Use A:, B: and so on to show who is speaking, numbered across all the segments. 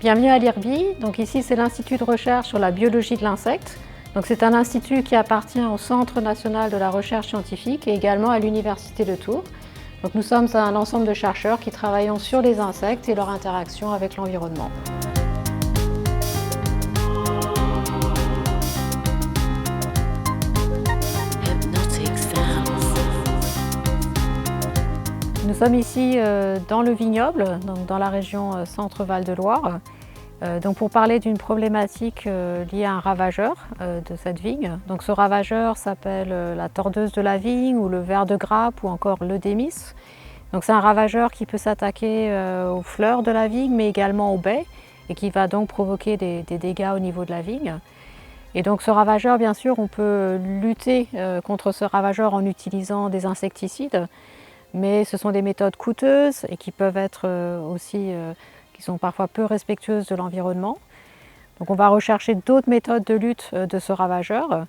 A: Bienvenue à l'IRBI. Donc ici, c'est l'Institut de recherche sur la biologie de l'insecte. Donc c'est un institut qui appartient au Centre national de la recherche scientifique et également à l'Université de Tours. Donc nous sommes un ensemble de chercheurs qui travaillons sur les insectes et leur interaction avec l'environnement. Nous sommes ici dans le vignoble, donc dans la région Centre-Val de Loire, donc pour parler d'une problématique liée à un ravageur de cette vigne. Donc ce ravageur s'appelle la tordeuse de la vigne ou le ver de grappe ou encore l'eudémis. Donc c'est un ravageur qui peut s'attaquer aux fleurs de la vigne mais également aux baies et qui va donc provoquer des dégâts au niveau de la vigne. Et donc ce ravageur, bien sûr, on peut lutter contre ce ravageur en utilisant des insecticides. Mais ce sont des méthodes coûteuses et qui peuvent être qui sont parfois peu respectueuses de l'environnement. Donc on va rechercher d'autres méthodes de lutte de ce ravageur.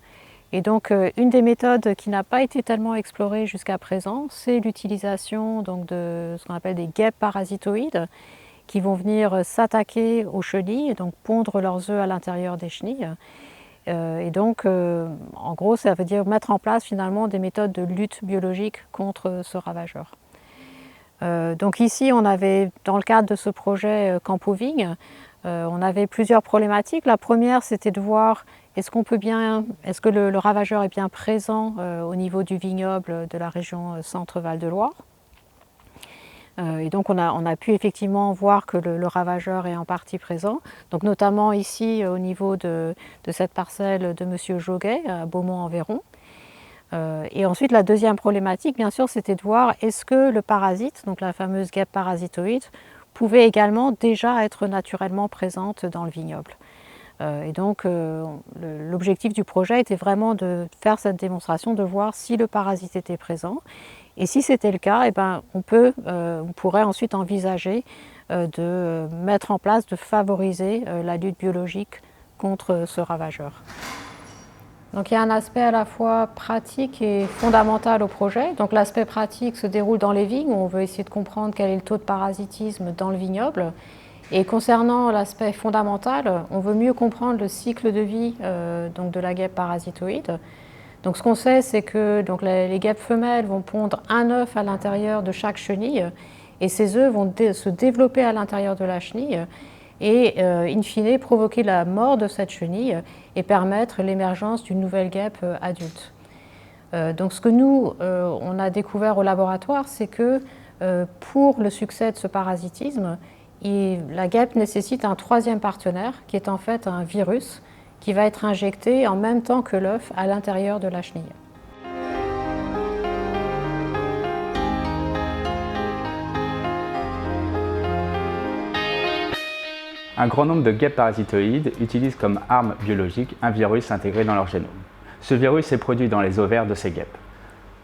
A: Et donc une des méthodes qui n'a pas été tellement explorée jusqu'à présent, c'est l'utilisation de ce qu'on appelle des guêpes parasitoïdes qui vont venir s'attaquer aux chenilles et donc pondre leurs œufs à l'intérieur des chenilles. Et donc, en gros, ça veut dire mettre en place finalement des méthodes de lutte biologique contre ce ravageur. Donc ici, on avait, dans le cadre de ce projet Campo-Vigne, on avait plusieurs problématiques. La première, c'était de voir est-ce que le ravageur est bien présent au niveau du vignoble de la région Centre-Val de Loire. Et donc on a pu effectivement voir que le ravageur est en partie présent, donc notamment ici au niveau de cette parcelle de M. Joguet à Beaumont-en-Véron. Et ensuite la deuxième problématique, bien sûr, c'était de voir est-ce que le parasite, donc la fameuse guêpe parasitoïde, pouvait également déjà être naturellement présente dans le vignoble. Et donc l'objectif du projet était vraiment de faire cette démonstration, de voir si le parasite était présent. Et si c'était le cas, on pourrait ensuite envisager de mettre en place, de favoriser la lutte biologique contre ce ravageur. Donc il y a un aspect à la fois pratique et fondamental au projet. Donc l'aspect pratique se déroule dans les vignes, où on veut essayer de comprendre quel est le taux de parasitisme dans le vignoble. Et concernant l'aspect fondamental, on veut mieux comprendre le cycle de vie de la guêpe parasitoïde. Donc ce qu'on sait, c'est que les guêpes femelles vont pondre un œuf à l'intérieur de chaque chenille et ces œufs vont se développer à l'intérieur de la chenille et in fine provoquer la mort de cette chenille et permettre l'émergence d'une nouvelle guêpe adulte. Donc ce que nous, on a découvert au laboratoire, c'est que pour le succès de ce parasitisme, la guêpe nécessite un troisième partenaire qui est en fait un virus qui va être injecté en même temps que l'œuf à l'intérieur de la chenille.
B: Un grand nombre de guêpes parasitoïdes utilisent comme arme biologique un virus intégré dans leur génome. Ce virus est produit dans les ovaires de ces guêpes.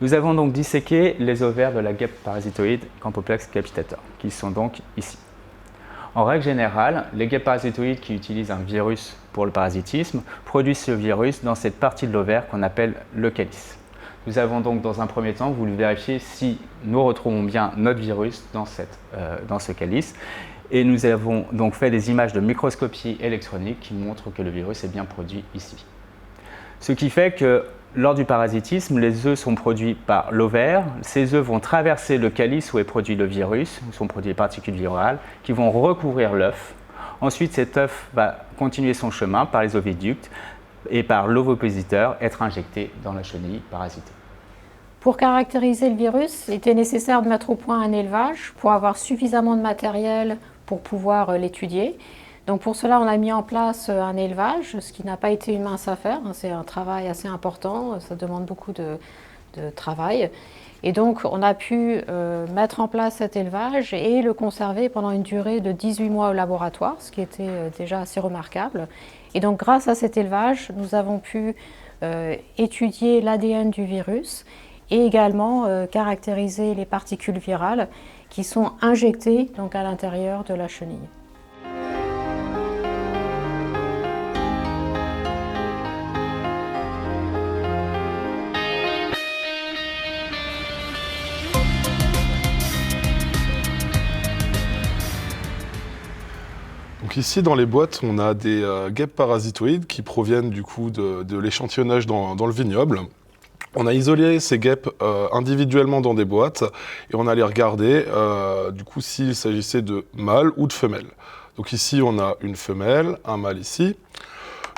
B: Nous avons donc disséqué les ovaires de la guêpe parasitoïde Campoplex capitator, qui sont donc ici. En règle générale, les guêpes parasitoïdes qui utilisent un virus pour le parasitisme produisent ce virus dans cette partie de l'ovaire qu'on appelle le calice. Nous avons donc dans un premier temps voulu vérifier si nous retrouvons bien notre virus dans ce calice et nous avons donc fait des images de microscopie électronique qui montrent que le virus est bien produit ici. Ce qui fait que lors du parasitisme, les œufs sont produits par l'ovaire. Ces œufs vont traverser le calice où est produit le virus, où sont produites les particules virales, qui vont recouvrir l'œuf. Ensuite, cet œuf va continuer son chemin par les oviducts et par l'ovipositeur être injecté dans la chenille parasitée.
A: Pour caractériser le virus, il était nécessaire de mettre au point un élevage pour avoir suffisamment de matériel pour pouvoir l'étudier. Donc pour cela, on a mis en place un élevage, ce qui n'a pas été une mince affaire. C'est un travail assez important, ça demande beaucoup de travail. Et donc on a pu mettre en place cet élevage et le conserver pendant une durée de 18 mois au laboratoire, ce qui était déjà assez remarquable. Et donc grâce à cet élevage, nous avons pu étudier l'ADN du virus et également caractériser les particules virales qui sont injectées donc, à l'intérieur de la chenille.
C: Donc ici dans les boîtes, on a des guêpes parasitoïdes qui proviennent du coup de l'échantillonnage dans le vignoble. On a isolé ces guêpes individuellement dans des boîtes et on allait regarder du coup s'il s'agissait de mâles ou de femelles. Donc ici on a une femelle, un mâle ici.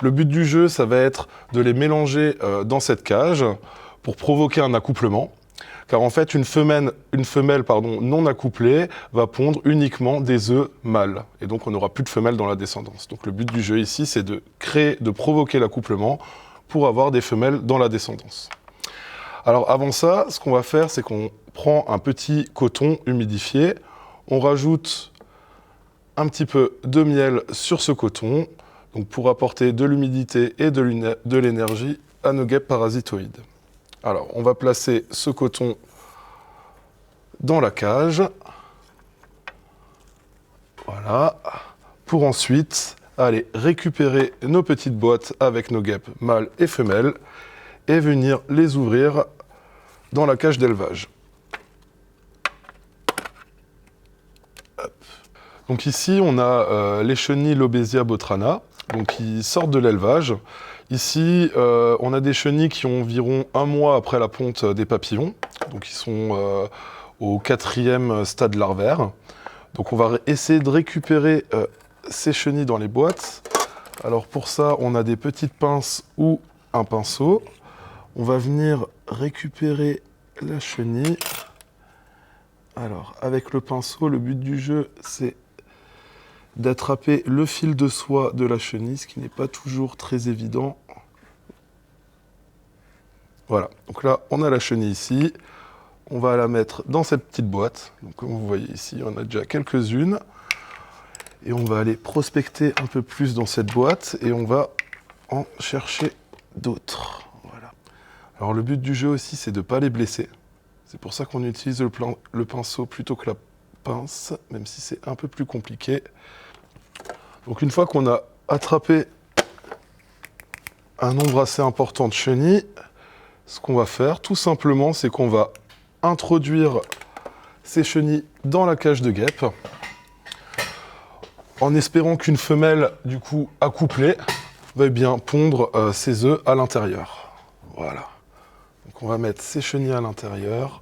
C: Le but du jeu, ça va être de les mélanger dans cette cage pour provoquer un accouplement. Car en fait, une femelle non accouplée va pondre uniquement des œufs mâles. Et donc, on n'aura plus de femelles dans la descendance. Donc, le but du jeu ici, c'est de provoquer l'accouplement pour avoir des femelles dans la descendance. Alors, avant ça, ce qu'on va faire, c'est qu'on prend un petit coton humidifié, on rajoute un petit peu de miel sur ce coton, donc pour apporter de l'humidité et de l'énergie à nos guêpes parasitoïdes. Alors, on va placer ce coton dans la cage. Voilà. Pour ensuite aller récupérer nos petites boîtes avec nos guêpes mâles et femelles et venir les ouvrir dans la cage d'élevage. Donc ici, on a les chenilles Lobesia botrana, donc qui sortent de l'élevage. Ici, on a des chenilles qui ont environ 1 mois après la ponte des papillons, donc ils sont au 4e stade larvaire. Donc on va essayer de récupérer ces chenilles dans les boîtes. Alors pour ça, on a des petites pinces ou un pinceau. On va venir récupérer la chenille. Alors avec le pinceau, le but du jeu, c'est d'attraper le fil de soie de la chenille, ce qui n'est pas toujours très évident. Voilà, donc là on a la chenille ici, on va la mettre dans cette petite boîte. Donc comme vous voyez ici, on a déjà quelques-unes. Et on va aller prospecter un peu plus dans cette boîte et on va en chercher d'autres. Voilà. Alors le but du jeu aussi, c'est de ne pas les blesser. C'est pour ça qu'on utilise le pinceau plutôt que la pince, même si c'est un peu plus compliqué. Donc une fois qu'on a attrapé un nombre assez important de chenilles, ce qu'on va faire tout simplement, c'est qu'on va introduire ces chenilles dans la cage de guêpes en espérant qu'une femelle, du coup accouplée, va bien pondre ses œufs à l'intérieur. Voilà. Donc on va mettre ces chenilles à l'intérieur.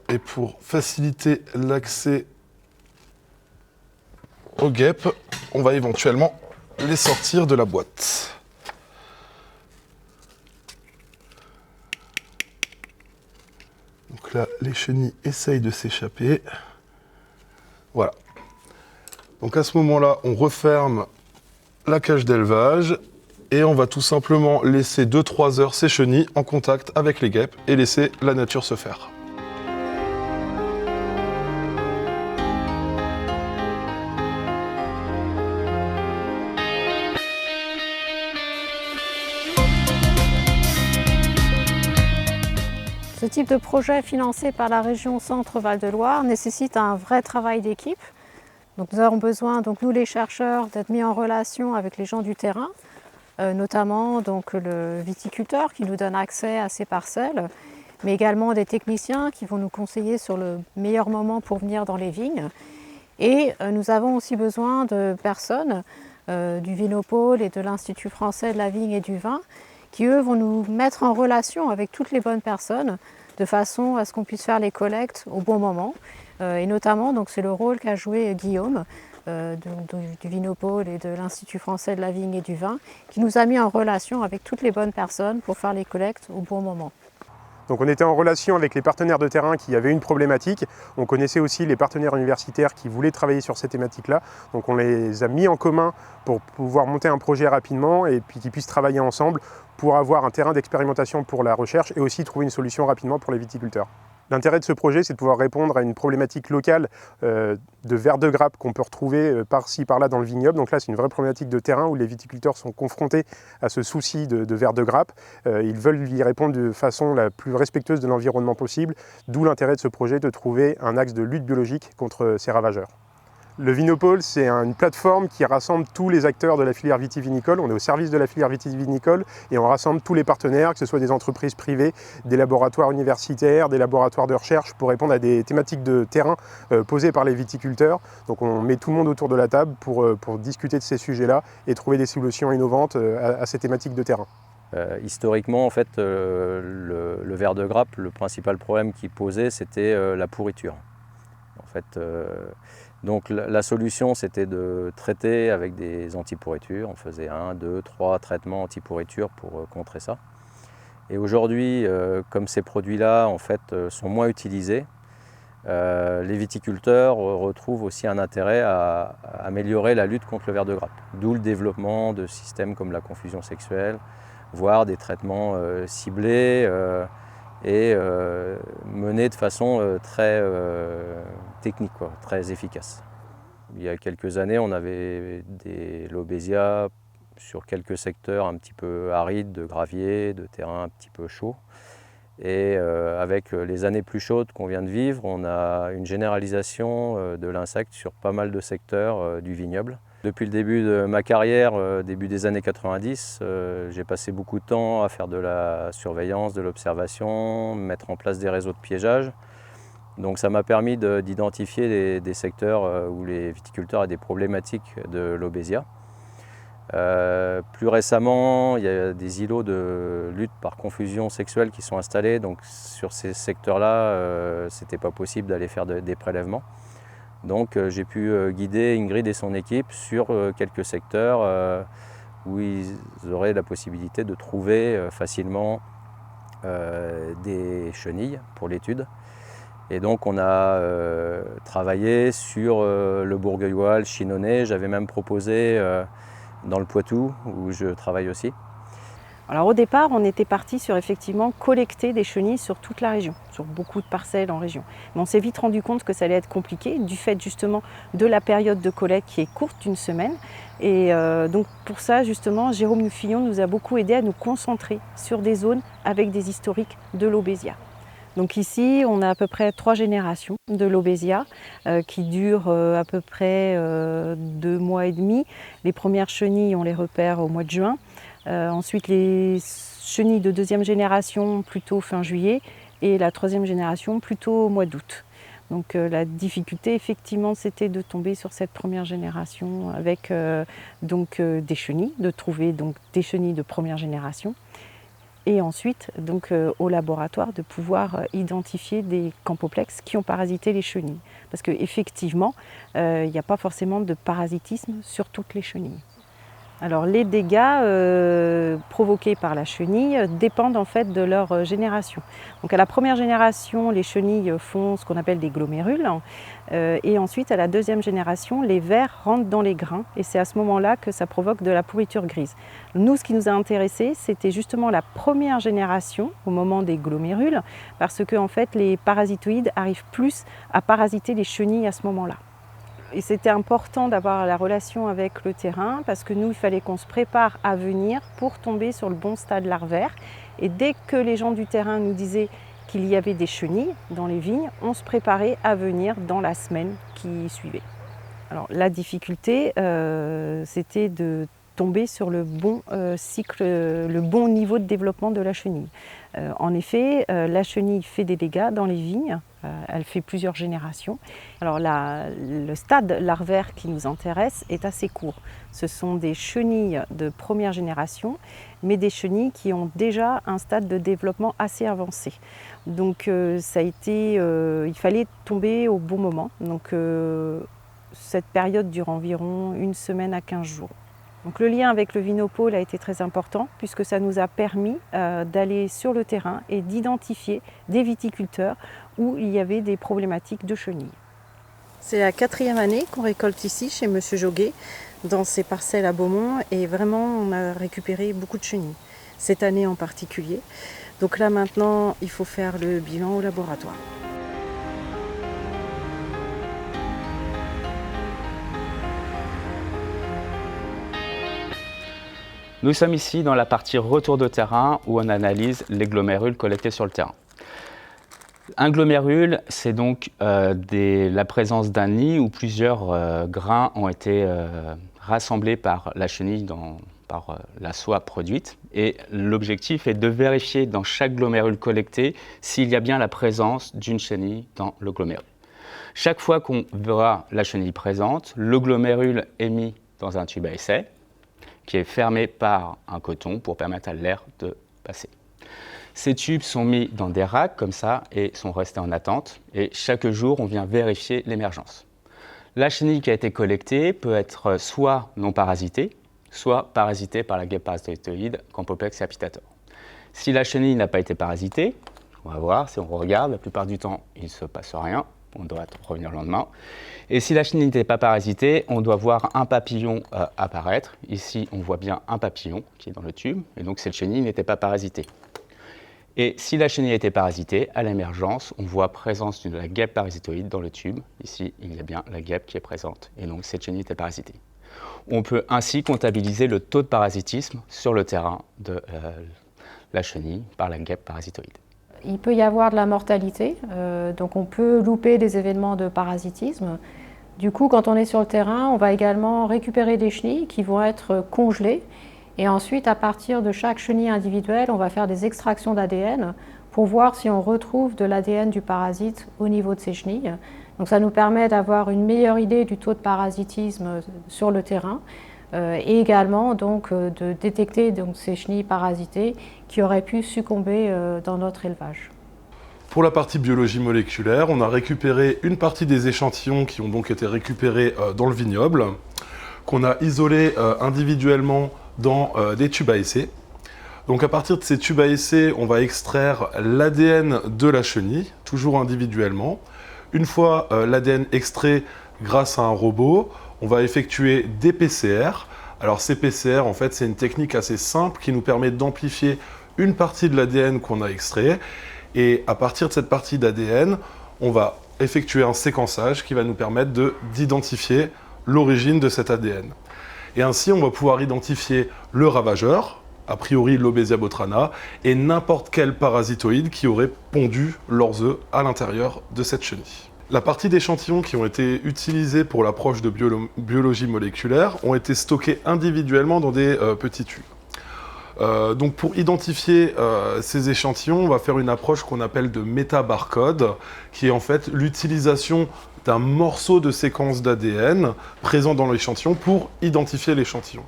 C: Et pour faciliter l'accès aux guêpes, on va éventuellement les sortir de la boîte. Donc là, les chenilles essayent de s'échapper. Voilà. Donc à ce moment-là, on referme la cage d'élevage et on va tout simplement laisser 2-3 heures ces chenilles en contact avec les guêpes et laisser la nature se faire.
A: Ce type de projet financé par la région Centre-Val de Loire nécessite un vrai travail d'équipe. Donc nous avons besoin, nous les chercheurs, d'être mis en relation avec les gens du terrain, notamment le viticulteur qui nous donne accès à ces parcelles, mais également des techniciens qui vont nous conseiller sur le meilleur moment pour venir dans les vignes. Et nous avons aussi besoin de personnes du Vinopôle et de l'Institut français de la vigne et du vin qui, eux, vont nous mettre en relation avec toutes les bonnes personnes de façon à ce qu'on puisse faire les collectes au bon moment. Et notamment, c'est le rôle qu'a joué Guillaume du Vinopôle et de l'Institut français de la vigne et du vin, qui nous a mis en relation avec toutes les bonnes personnes pour faire les collectes au bon moment.
D: Donc on était en relation avec les partenaires de terrain qui avaient une problématique. On connaissait aussi les partenaires universitaires qui voulaient travailler sur ces thématiques-là. Donc on les a mis en commun pour pouvoir monter un projet rapidement et puis qu'ils puissent travailler ensemble pour avoir un terrain d'expérimentation pour la recherche et aussi trouver une solution rapidement pour les viticulteurs. L'intérêt de ce projet, c'est de pouvoir répondre à une problématique locale de vers de grappe qu'on peut retrouver par-ci, par-là dans le vignoble. Donc là, c'est une vraie problématique de terrain où les viticulteurs sont confrontés à ce souci de vers de grappe. Ils veulent y répondre de façon la plus respectueuse de l'environnement possible, d'où l'intérêt de ce projet de trouver un axe de lutte biologique contre ces ravageurs. Le Vinopôle, c'est une plateforme qui rassemble tous les acteurs de la filière vitivinicole. On est au service de la filière vitivinicole et on rassemble tous les partenaires, que ce soit des entreprises privées, des laboratoires universitaires, des laboratoires de recherche pour répondre à des thématiques de terrain posées par les viticulteurs. Donc on met tout le monde autour de la table pour discuter de ces sujets-là et trouver des solutions innovantes à ces thématiques de terrain.
E: Historiquement, en fait, le ver de grappe, le principal problème qu'il posait, c'était la pourriture. En fait, donc la solution, c'était de traiter avec des anti-pourritures. On faisait 1, 2, 3 traitements anti-pourriture pour contrer ça. Et aujourd'hui, comme ces produits-là en fait, sont moins utilisés, les viticulteurs retrouvent aussi un intérêt à améliorer la lutte contre le ver de grappe. D'où le développement de systèmes comme la confusion sexuelle, voire des traitements ciblés et menés de façon très technique, quoi, très efficace. Il y a quelques années, on avait des lobésias sur quelques secteurs un petit peu arides, de gravier, de terrain un petit peu chaud. Et avec les années plus chaudes qu'on vient de vivre, on a une généralisation de l'insecte sur pas mal de secteurs du vignoble. Depuis le début de ma carrière, début des années 90, j'ai passé beaucoup de temps à faire de la surveillance, de l'observation, mettre en place des réseaux de piégeage. Donc ça m'a permis d'identifier des secteurs où les viticulteurs ont des problématiques de lobésia. Plus récemment, il y a des îlots de lutte par confusion sexuelle qui sont installés. Donc sur ces secteurs-là, ce n'était pas possible d'aller faire des prélèvements. Donc j'ai pu guider Ingrid et son équipe sur quelques secteurs où ils auraient la possibilité de trouver facilement des chenilles pour l'étude. Et donc on a travaillé sur le Bourgueillois, le Chinonais. J'avais même proposé dans le Poitou, où je travaille aussi.
F: Alors au départ, on était parti sur effectivement collecter des chenilles sur toute la région, sur beaucoup de parcelles en région. Mais on s'est vite rendu compte que ça allait être compliqué du fait justement de la période de collecte qui est courte, d'une semaine. Et donc pour ça, justement, Jérôme Nuffillon nous a beaucoup aidé à nous concentrer sur des zones avec des historiques de lobésia. Donc ici, on a à peu près 3 générations de lobésia qui durent à peu près 2 mois et demi. Les premières chenilles, on les repère au mois de juin. Ensuite, les chenilles de deuxième génération plutôt fin juillet et la troisième génération plutôt au mois d'août. Donc la difficulté, effectivement, c'était de tomber sur cette première génération avec des chenilles, de trouver donc des chenilles de première génération. Et ensuite, donc, au laboratoire, de pouvoir identifier des campoplex qui ont parasité les chenilles. Parce qu'effectivement, il n'y a pas forcément de parasitisme sur toutes les chenilles. Alors les dégâts provoqués par la chenille dépendent en fait de leur génération. Donc à la première génération, les chenilles font ce qu'on appelle des glomérules et ensuite à la deuxième génération, les vers rentrent dans les grains et c'est à ce moment-là que ça provoque de la pourriture grise. Nous, ce qui nous a intéressé, c'était justement la première génération au moment des glomérules parce que en fait, les parasitoïdes arrivent plus à parasiter les chenilles à ce moment-là. Et c'était important d'avoir la relation avec le terrain parce que nous, il fallait qu'on se prépare à venir pour tomber sur le bon stade larvaire. Et dès que les gens du terrain nous disaient qu'il y avait des chenilles dans les vignes, on se préparait à venir dans la semaine qui suivait. Alors la difficulté, c'était de tomber sur le bon cycle, le bon niveau de développement de la chenille. En effet, la chenille fait des dégâts dans les vignes, elle fait plusieurs générations. Alors le stade larvaire qui nous intéresse est assez court. Ce sont des chenilles de première génération, mais des chenilles qui ont déjà un stade de développement assez avancé. Donc il fallait tomber au bon moment. Donc cette période dure environ 1 semaine à 15 jours. Donc le lien avec le Vinopôle a été très important puisque ça nous a permis d'aller sur le terrain et d'identifier des viticulteurs où il y avait des problématiques de chenilles. C'est la 4e année qu'on récolte ici chez M. Joguet dans ses parcelles à Beaumont et vraiment on a récupéré beaucoup de chenilles, cette année en particulier. Donc là maintenant il faut faire le bilan au laboratoire.
B: Nous sommes ici dans la partie retour de terrain où on analyse les glomérules collectés sur le terrain. Un glomérule, c'est donc la présence d'un nid où plusieurs grains ont été rassemblés par la chenille par la soie produite. Et l'objectif est de vérifier dans chaque glomérule collecté s'il y a bien la présence d'une chenille dans le glomérule. Chaque fois qu'on verra la chenille présente, le glomérule est mis dans un tube à essai qui est fermé par un coton pour permettre à l'air de passer. Ces tubes sont mis dans des racks comme ça et sont restés en attente. Et chaque jour, on vient vérifier l'émergence. La chenille qui a été collectée peut être soit non parasitée, soit parasitée par la guêpe parasitoïde Camphopex capitator. Si la chenille n'a pas été parasitée, on va voir, si on regarde, la plupart du temps, il ne se passe rien. On doit revenir le lendemain. Et si la chenille n'était pas parasitée, on doit voir un papillon apparaître. Ici, on voit bien un papillon qui est dans le tube. Et donc, cette chenille n'était pas parasitée. Et si la chenille était parasitée, à l'émergence, on voit présence de la guêpe parasitoïde dans le tube. Ici, il y a bien la guêpe qui est présente. Et donc, cette chenille était parasitée. On peut ainsi comptabiliser le taux de parasitisme sur le terrain de la chenille par la guêpe parasitoïde.
A: Il peut y avoir de la mortalité, donc on peut louper des événements de parasitisme. Du coup, quand on est sur le terrain, on va également récupérer des chenilles qui vont être congelées. Et ensuite, à partir de chaque chenille individuelle, on va faire des extractions d'ADN pour voir si on retrouve de l'ADN du parasite au niveau de ces chenilles. Donc ça nous permet d'avoir une meilleure idée du taux de parasitisme sur le terrain et également donc, de détecter donc, ces chenilles parasitées qui auraient pu succomber dans notre élevage.
C: Pour la partie biologie moléculaire, on a récupéré une partie des échantillons qui ont donc été récupérés dans le vignoble, qu'on a isolés individuellement dans des tubes à essai. Donc à partir de ces tubes à essai, on va extraire l'ADN de la chenille, toujours individuellement. Une fois l'ADN extrait grâce à un robot, on va effectuer des PCR. Alors ces PCR, en fait, c'est une technique assez simple qui nous permet d'amplifier une partie de l'ADN qu'on a extrait. Et à partir de cette partie d'ADN, on va effectuer un séquençage qui va nous permettre d'identifier l'origine de cet ADN. Et ainsi, on va pouvoir identifier le ravageur, a priori l'Obesia botrana, et n'importe quel parasitoïde qui aurait pondu leurs œufs à l'intérieur de cette chenille. La partie d'échantillons qui ont été utilisés pour l'approche de biologie moléculaire ont été stockés individuellement dans des petits tubes. Donc pour identifier ces échantillons, on va faire une approche qu'on appelle de métabarcode, qui est en fait l'utilisation d'un morceau de séquence d'ADN présent dans l'échantillon pour identifier l'échantillon.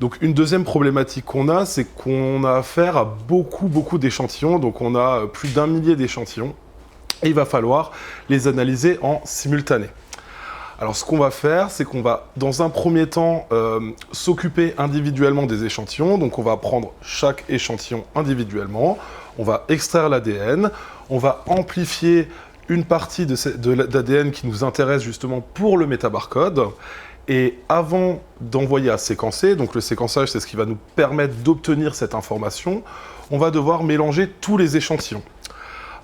C: Donc une deuxième problématique qu'on a, c'est qu'on a affaire à beaucoup d'échantillons, donc on a plus d'1 millier d'échantillons, et il va falloir les analyser en simultané. Alors ce qu'on va faire, c'est qu'on va dans un premier temps s'occuper individuellement des échantillons, donc on va prendre chaque échantillon individuellement, on va extraire l'ADN, on va amplifier une partie d'ADN qui nous intéresse justement pour le métabarcode, et avant d'envoyer à séquencer, donc le séquençage c'est ce qui va nous permettre d'obtenir cette information, on va devoir mélanger tous les échantillons.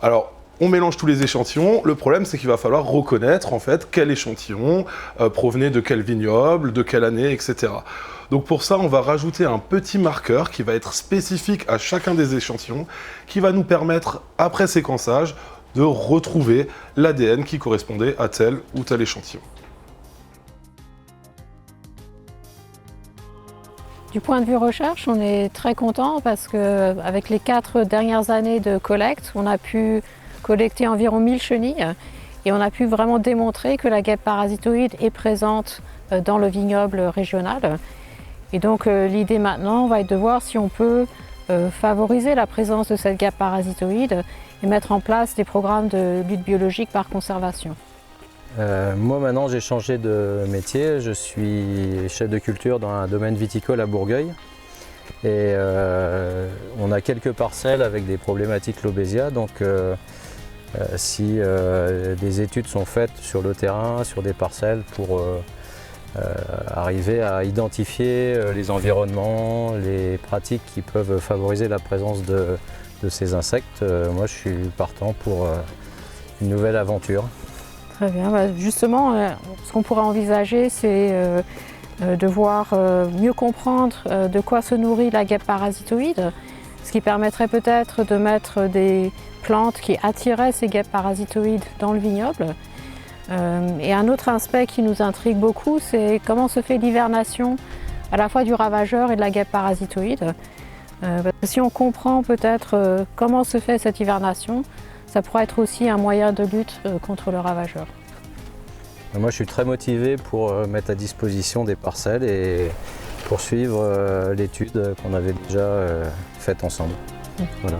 C: Alors, on mélange tous les échantillons, le problème c'est qu'il va falloir reconnaître en fait quel échantillon provenait de quel vignoble, de quelle année, etc. Donc pour ça, on va rajouter un petit marqueur qui va être spécifique à chacun des échantillons, qui va nous permettre, après séquençage, de retrouver l'ADN qui correspondait à tel ou tel échantillon.
A: Du point de vue recherche, on est très content parce qu'avec les 4 dernières années de collecte, on a pu collecter environ 1000 chenilles et on a pu vraiment démontrer que la guêpe parasitoïde est présente dans le vignoble régional. Et donc l'idée maintenant va être de voir si on peut favoriser la présence de cette guêpe parasitoïde et mettre en place des programmes de lutte biologique par conservation.
E: Moi maintenant j'ai changé de métier, je suis chef de culture dans un domaine viticole à Bourgueil et on a quelques parcelles avec des problématiques Lobesia, donc si des études sont faites sur le terrain, sur des parcelles pour arriver à identifier les environnements, les pratiques qui peuvent favoriser la présence de ces insectes, moi je suis partant pour une nouvelle aventure.
A: Très bien. Justement, ce qu'on pourrait envisager, c'est de voir mieux comprendre de quoi se nourrit la guêpe parasitoïde, ce qui permettrait peut-être de mettre des plantes qui attiraient ces guêpes parasitoïdes dans le vignoble. Et un autre aspect qui nous intrigue beaucoup, c'est comment se fait l'hivernation à la fois du ravageur et de la guêpe parasitoïde. Si on comprend peut-être comment se fait cette hivernation, ça pourrait être aussi un moyen de lutte contre le ravageur.
E: Moi, je suis très motivé pour mettre à disposition des parcelles et poursuivre l'étude qu'on avait déjà faite ensemble. Voilà.